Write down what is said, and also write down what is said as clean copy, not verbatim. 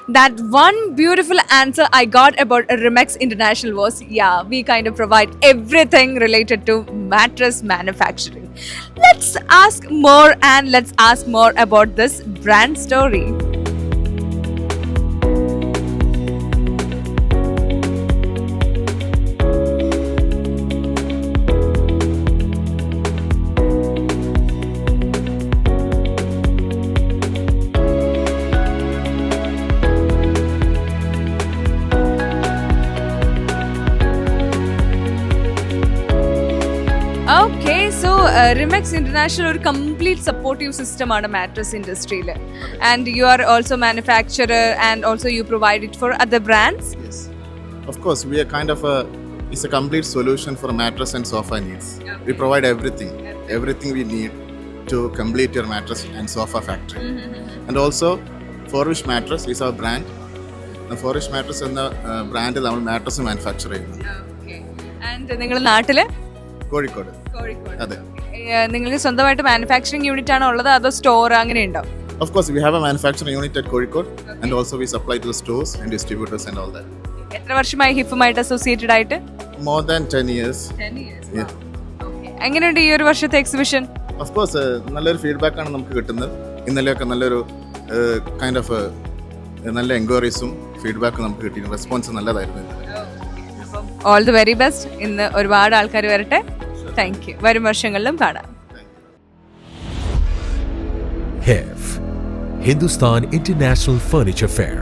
That one beautiful answer I got about Remex International was, yeah, we kind of provide everything related to mattress manufacturing. Let's ask more and let's ask more about this brand story. Okay, so Remex International ഒരു complete supportive system ആണ് mattress industryയിൽ, and you are also manufacturer and also you provide it for other brands. Yes, of course. We are kind of it's a complete solution for mattress and sofa needs. Okay. We provide everything we need to complete your mattress and sofa factory. And also, Forwish Mattress is our brand. The Forwish Mattress എന്ന ബ്രാൻഡിൽ നമ്മൾ mattress manufacture ചെയ്യുന്നു. Okay, and നിങ്ങളുടെ നാട്ടില് കോഴിക്കോട്. അതെ. നിങ്ങൾക്ക് സ്വന്തമായിട്ട് manufacturing unit ആണോ ഉള്ളത്, അതോ സ്റ്റോർ അങ്ങനെ ഉണ്ടോ? Of course, we have a manufacturing unit at Kozhikode, and also we supply to the stores and distributors and all that. എത്ര വർഷമായി ഹിഫുമായിട്ട് അസോസിയേറ്റഡ് ആയിട്ട്? More than 10 years. 10 years. Yeah. Okay. എങ്ങനെയുണ്ട് ഈ ഒരു വർഷത്തെ എക്സിബിഷൻ? Of course, നല്ലൊരു feedback ആണ് നമുക്ക് കിട്ടുന്നത്. ഇന്നലെയൊക്കെ നല്ലൊരു കൈൻഡ് ഓഫ് നല്ല എൻക്വയറീസും ഫീഡ്ബാക്കും നമുക്ക് കിട്ടി. റെസ്പോൺസ് നല്ലതായിരുന്നു. All the very best. ഇന്ന് ഒരുപാട് ആൾക്കാർ വരട്ടെ. Thank you. വരും വർഷങ്ങളിലും കാണാം. HIFF, Hindustan International Furniture Fair.